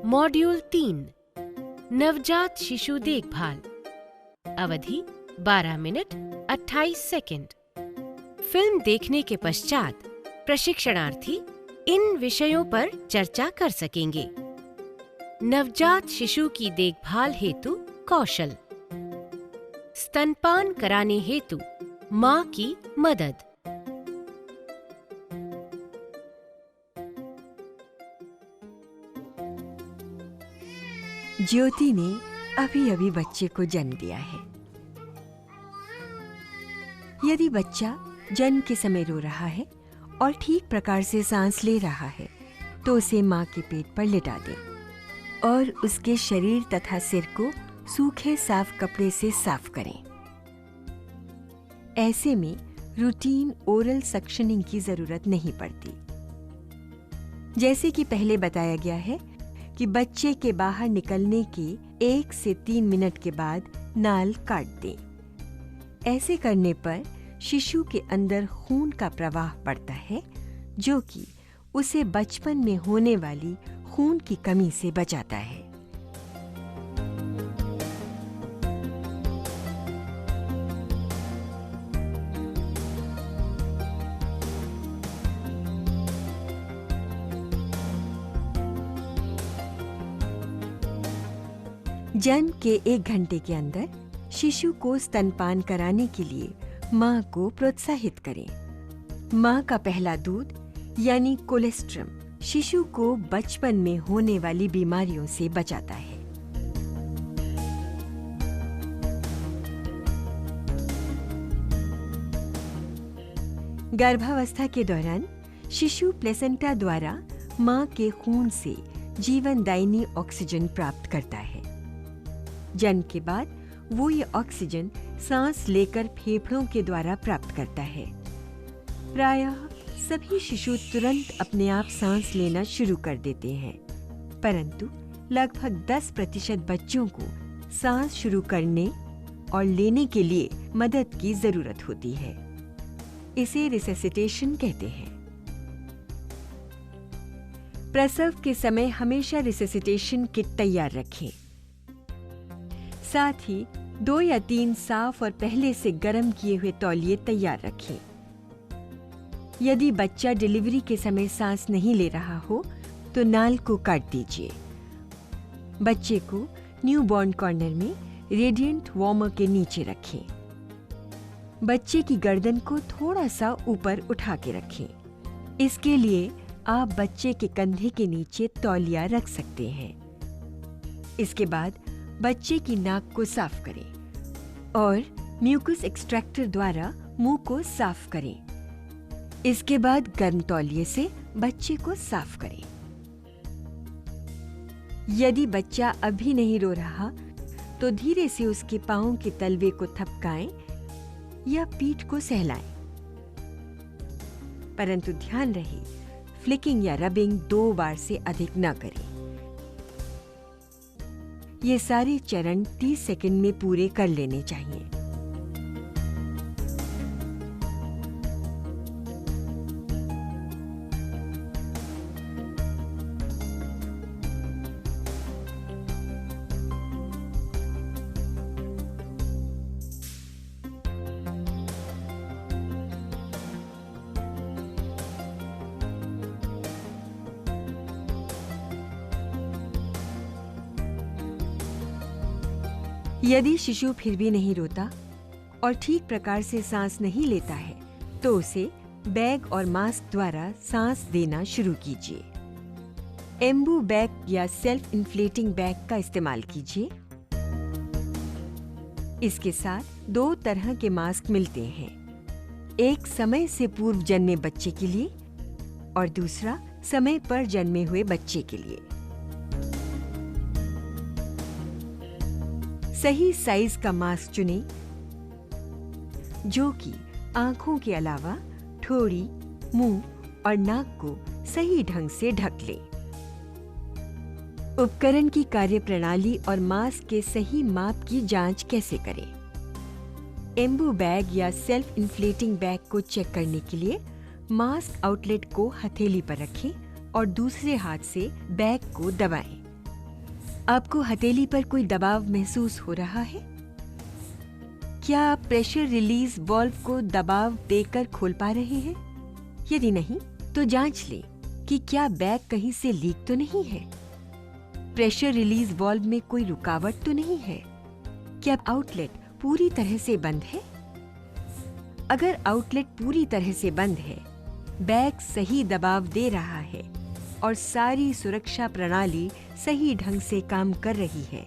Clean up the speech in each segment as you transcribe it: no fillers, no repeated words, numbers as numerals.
Module 3 नवजात शिशु देखभाल। अवधि 12 मिनट 28 सेकंड। फिल्म देखने के पश्चात प्रशिक्षणार्थी इन विषयों पर चर्चा कर सकेंगे। नवजात शिशु की देखभाल हेतु कौशल। स्तनपान कराने हेतु माँ की मदद। ज्योति ने अभी अभी बच्चे को जन्म दिया है। यदि बच्चा जन्म के समय रो रहा है और ठीक प्रकार से सांस ले रहा है तो उसे माँ के पेट पर लिटा दें और उसके शरीर तथा सिर को सूखे साफ कपड़े से साफ करें। ऐसे में रूटीन ओरल सक्शनिंग की जरूरत नहीं पड़ती। जैसे कि पहले बताया गया है कि बच्चे के बाहर निकलने के 1 से 3 मिनट के बाद नाल काट दें। ऐसे करने पर शिशु के अंदर खून का प्रवाह बढ़ता है, जो कि उसे बचपन में होने वाली खून की कमी से बचाता है। जन्म के 1 घंटे के अंदर शिशु को स्तनपान कराने के लिए माँ को प्रोत्साहित करें। माँ का पहला दूध यानी कोलेस्ट्रम शिशु को बचपन में होने वाली बीमारियों से बचाता है। गर्भावस्था के दौरान शिशु प्लेसेंटा द्वारा माँ के खून से जीवनदायिनी ऑक्सीजन प्राप्त करता है। जन्म के बाद वो ये ऑक्सीजन सांस लेकर फेफड़ों के द्वारा प्राप्त करता है। प्रायः सभी शिशु तुरंत अपने आप सांस लेना शुरू कर देते हैं, परंतु लगभग 10% बच्चों को सांस शुरू करने और लेने के लिए मदद की जरूरत होती है। इसे रिससिटेशन कहते हैं। प्रसव के समय हमेशा रिससिटेशन किट तैयार रखें। साथ ही 2 या 3 साफ और पहले से गर्म किए हुए तौलिए तैयार रखें। यदि बच्चा डिलीवरी के समय सांस नहीं ले रहा हो तो नाल को काट दीजिए। बच्चे को न्यूबॉर्न कॉर्नर में रेडिएंट वार्मर के नीचे रखें। बच्चे की गर्दन को थोड़ा सा ऊपर उठा के रखें। इसके लिए आप बच्चे के कंधे के नीचे तौलिया रख सकते हैं। इसके बाद बच्चे की नाक को साफ करें और म्यूकस एक्सट्रैक्टर द्वारा मुंह को साफ करें। इसके बाद गर्म तौलिए से बच्चे को साफ करें। यदि बच्चा अभी नहीं रो रहा तो धीरे से उसके पांवों के तलवे को थपकाएं या पीठ को सहलाएं। परंतु ध्यान रहे, फ्लिकिंग या रबिंग 2 बार से अधिक न करें। ये सारे चरण 30 सेकंड में पूरे कर लेने चाहिए। यदि शिशु फिर भी नहीं रोता और ठीक प्रकार से सांस नहीं लेता है तो उसे बैग और मास्क द्वारा सांस देना शुरू कीजिए। एम्बू बैग या सेल्फ इन्फ्लेटिंग बैग का इस्तेमाल कीजिए। इसके साथ 2 तरह के मास्क मिलते हैं, एक समय से पूर्व जन्मे बच्चे के लिए और दूसरा समय पर जन्मे हुए बच्चे के लिए। सही साइज का मास्क चुनें जो कि आंखों के अलावा ठोड़ी, मुंह और नाक को सही ढंग से ढक ले। उपकरण की कार्यप्रणाली और मास्क के सही माप की जांच कैसे करें? एम्बू बैग या सेल्फ इन्फ्लेटिंग बैग को चेक करने के लिए मास्क आउटलेट को हथेली पर रखें और दूसरे हाथ से बैग को दबाएं। आपको हथेली पर कोई दबाव महसूस हो रहा है? क्या आप प्रेशर रिलीज वाल्व को दबाव देकर खोल पा रहे हैं? यदि नहीं, तो जांच लें कि क्या बैग कहीं से लीक तो नहीं है। प्रेशर रिलीज वाल्व में कोई रुकावट तो नहीं है। क्या आउटलेट पूरी तरह से बंद है? अगर आउटलेट पूरी तरह से बंद है, बैग सही दबाव दे रहा है और सारी सुरक्षा प्रणाली सही ढंग से काम कर रही है,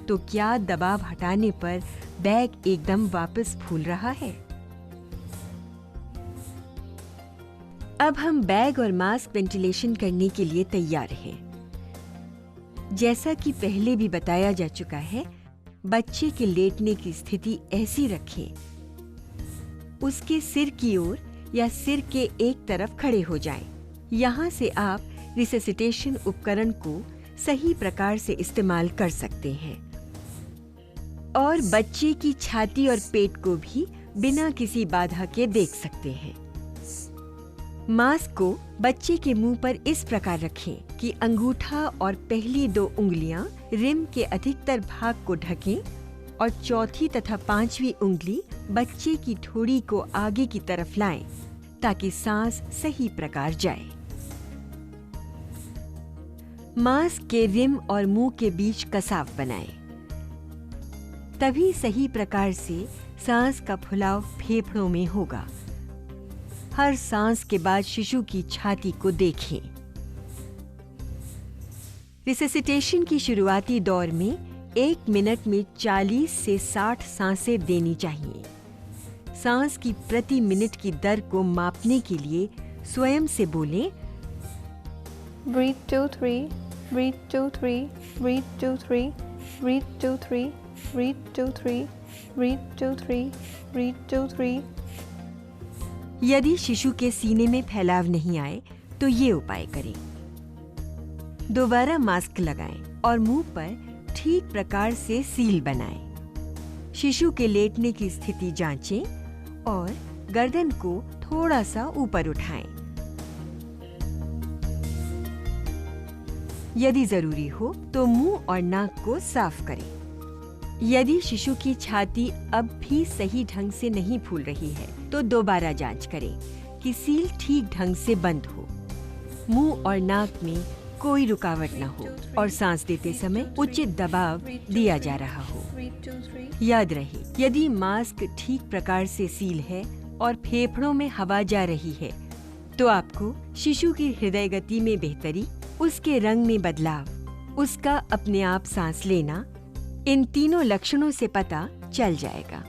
तो क्या दबाव हटाने पर बैग एकदम वापस फूल रहा है? अब हम बैग और मास्क वेंटिलेशन करने के लिए तैयार हैं। जैसा कि पहले भी बताया जा चुका है, बच्चे के लेटने की स्थिति ऐसी रखें, उसके सिर की ओर या सिर के एक तरफ खड़े हो जाएं। यहाँ से आप रिससिटेशन उपकरण को सही प्रकार से इस्तेमाल कर सकते हैं और बच्चे की छाती और पेट को भी बिना किसी बाधा के देख सकते हैं। मास्क को बच्चे के मुंह पर इस प्रकार रखें कि अंगूठा और पहली 2 उंगलियां रिम के अधिकतर भाग को ढकें और चौथी तथा 5वीं उंगली बच्चे की ठोड़ी को आगे की तरफ लाएं ताकि सांस सही प्रकार जाए। मास्क के रिम और मुंह के बीच कसाव बनाएं। तभी सही प्रकार से सांस का फुलाव फेफड़ों में होगा। हर सांस के बाद शिशु की छाती को देखें। रिससिटेशन की शुरुआती दौर में 1 मिनट में 40 से 60 सांसें देनी चाहिए। सांस की प्रति मिनट की दर को मापने के लिए स्वयं से बोलें, Breathe 2 3, breathe 2 3, breathe 2 3, breathe 2 3, breathe 2 3, breathe 2 3, breathe 2 3। यदि शिशु के सीने में फैलाव नहीं आए तो ये उपाय करें। दोबारा मास्क लगाएं और मुंह पर ठीक प्रकार से सील बनाएं। शिशु के लेटने की स्थिति जांचें और गर्दन को थोड़ा सा ऊपर उठाएं। यदि जरूरी हो तो मुंह और नाक को साफ करें। यदि शिशु की छाती अब भी सही ढंग से नहीं फूल रही है तो दोबारा जांच करें कि सील ठीक ढंग से बंद हो, मुंह और नाक में कोई रुकावट न हो और सांस देते समय उचित दबाव दिया जा रहा हो। याद रहे, यदि मास्क ठीक प्रकार से सील है और फेफड़ों में हवा जा रही है तो आपको शिशु की हृदय गति में बेहतरी, उसके रंग में बदलाव, उसका अपने आप सांस लेना, इन तीनों लक्षणों से पता चल जाएगा।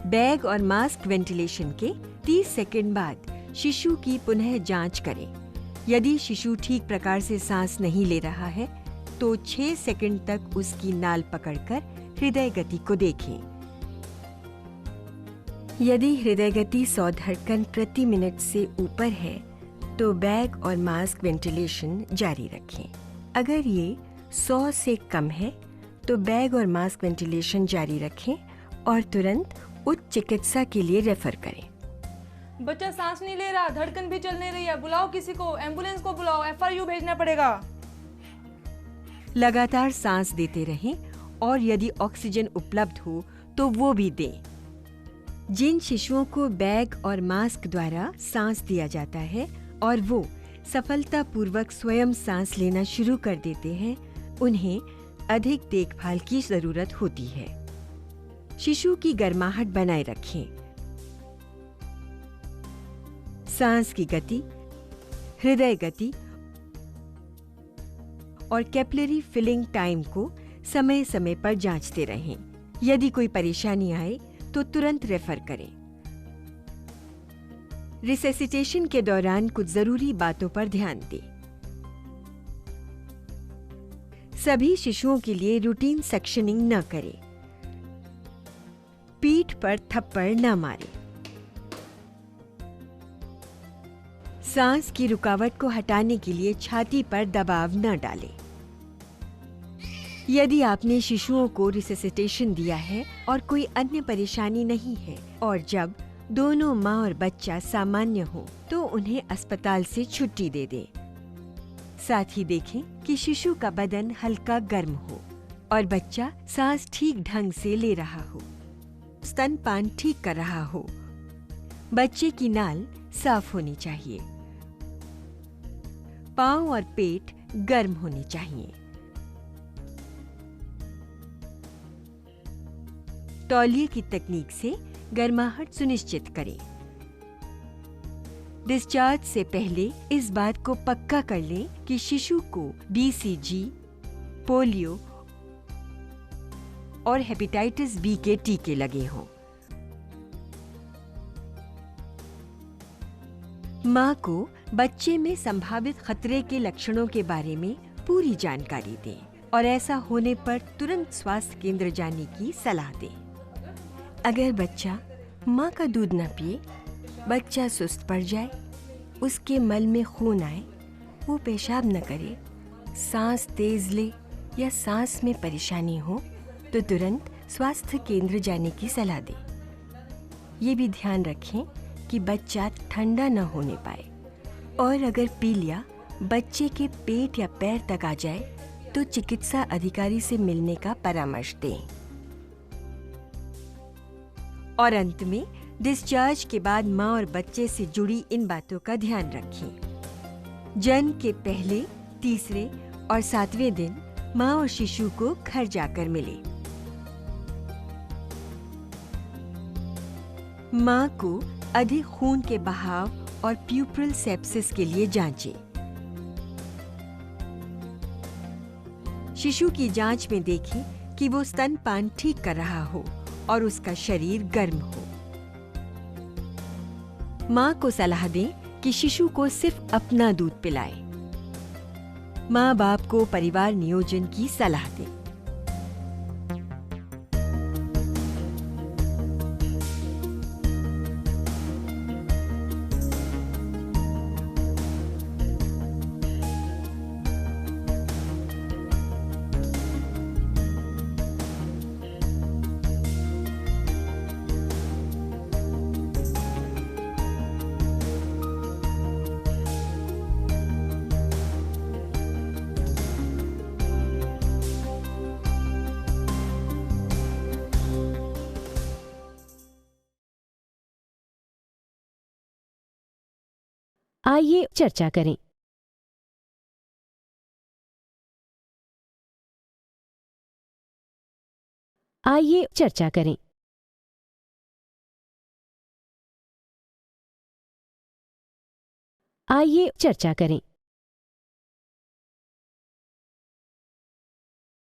बैग और मास्क वेंटिलेशन के 30 सेकंड बाद शिशु की पुनः जांच करें। यदि शिशु ठीक प्रकार से सांस नहीं ले रहा है तो 6 सेकंड तक उसकी नाल पकड़कर हृदय गति को देखें। यदि हृदय गति 100 धड़कन प्रति मिनट से ऊपर है तो बैग और मास्क वेंटिलेशन जारी रखें। अगर ये 100 से कम है तो बैग और मास्क वेंटिलेशन जारी रखें और तुरंत उच्च चिकित्सा के लिए रेफर करें। बच्चा सांस नहीं ले रहा, धड़कन भी चल नहीं रही है, बुलाओ किसी को, एम्बुलेंस को बुलाओ, FRU भेजना पड़ेगा। लगातार सांस देते रहें और यदि ऑक्सीजन उपलब्ध हो तो वो भी दें। जिन शिशुओं को बैग और मास्क द्वारा सांस दिया जाता है और वो सफलतापूर्वक स्वयं सांस लेना शुरू कर देते हैं, उन्हें अधिक देखभाल की जरूरत होती है। शिशु की गर्माहट बनाए रखें। सांस की गति, हृदय गति और कैपिलरी फिलिंग टाइम को समय समय पर जांचते रहें। यदि कोई परेशानी आए तो तुरंत रेफर करें। रिससिटेशन के दौरान कुछ जरूरी बातों पर ध्यान दें। सभी शिशुओं के लिए रूटीन सक्शनिंग न करें। पीठ पर थप्पड़ न मारें। सांस की रुकावट को हटाने के लिए छाती पर दबाव न डालें। यदि आपने शिशुओं को रिससिटेशन दिया है और कोई अन्य परेशानी नहीं है और जब दोनों माँ और बच्चा सामान्य हो तो उन्हें अस्पताल से छुट्टी दे दें। साथ ही देखें कि शिशु का बदन हल्का गर्म हो और बच्चा सांस ठीक ढंग से ले रहा हो, स्तनपान ठीक कर रहा हो। बच्चे की नाल साफ होनी चाहिए। पाँव और पेट गर्म होने चाहिए। तौलिए की तकनीक से गर्माहट सुनिश्चित करें। डिस्चार्ज से पहले इस बात को पक्का कर लें कि शिशु को BCG, पोलियो और हेपेटाइटिस बी के टीके लगे हों। मां को बच्चे में संभावित खतरे के लक्षणों के बारे में पूरी जानकारी दें और ऐसा होने पर तुरंत स्वास्थ्य केंद्र जाने की सलाह दें। अगर बच्चा मां का दूध न पिए, बच्चा सुस्त पड़ जाए, उसके मल में खून आए, वो पेशाब न करे, सांस तेज ले या सांस में परेशानी हो, तो तुरंत स्वास्थ्य केंद्र जाने की सलाह दें। ये भी ध्यान रखें कि बच्चा ठंडा न होने पाए और अगर पी लिया बच्चे के पेट या पैर तक आ जाए तो चिकित्सा अधिकारी से मिलने का परामर्श दें। और अंत में डिस्चार्ज के बाद मां और बच्चे से जुड़ी इन बातों का ध्यान रखें। जन्म के पहले, तीसरे और 7वें दिन मां और शिशु को घर जाकर मिले। मां को अधिक खून के बहाव और प्यूपरल सेप्सिस के लिए जांचें। शिशु की जांच में देखें कि वो स्तनपान ठीक कर रहा हो और उसका शरीर गर्म हो। मां को सलाह दें कि शिशु को सिर्फ अपना दूध पिलाए। मां बाप को परिवार नियोजन की सलाह दें। आइए चर्चा करें। आइए चर्चा करें। आइए चर्चा करें।